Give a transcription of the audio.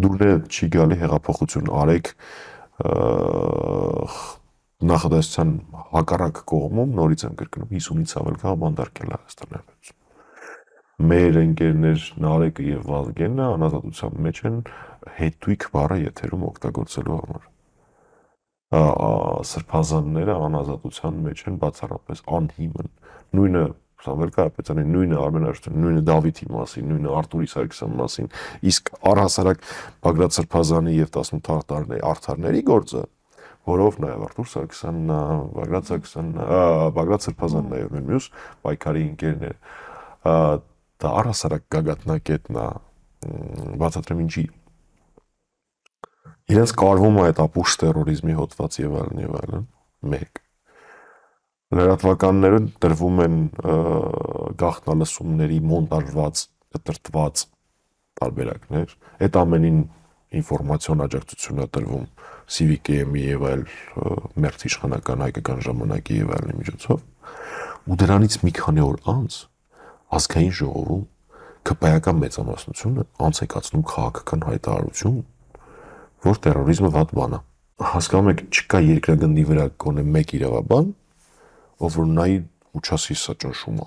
դուրն է չի գալի հեղափոխություն արեք նախադասության հակառակ կողմում նորից եմ կրկնում 50-ից ավել կհամանդարկել Հայաստանի Հանրապետություն։ Մեր ընկերներ Նարեկը եւ Վազգենը անազատության մեջ են հետույք բառը եթերում օգտագործելու համար։ Սրբազանները անազատության մեջ են բացառապես անհիմն։ Նույնը Սամվել Կարապետյանի, նույնը Արմեն Աշոտյանի, նույնը Դավիթի մասին, նույնը Արտուրի Սարգսյանի մասին, իսկ առհասարակ Բագրատ Սրբազանի եւ 18 արդարների գործը, որով նաեւ Արտուր Սարգսյանն, Բագրատ Սրբազանն եւ մյուս պայքարի ընկերները, դա առհասարակ գագաթնակետն է, բացատրեմ ինչի։ Իրենց կարվում է այդ ապուշ տերորիզմի հոդված եւ այլն, մեկ։ Լրատվականները տրվում են գաղտնալսումների մոնտաժված, կտրտված տարբերակներ, այդ ամենին ինֆորմացիոն աջակցություն է տրվում CVKM-ի եւ այլ մերձ իշխանական հայկական ժամանակի եւ այլնի միջոցով, ու դրանից մի քանի օր անց ազգային ժողովում ԿՊ-ական մեծամասնությունը անցեկացնում քաղաքական հայտարարություն, որ տերորիզմը վատ բան է։ Հասկանում եք, չկա երկրագնդի վրա գոնե մեկ իրավաբան, ով որ նայի ուչասիսա ճնշումը,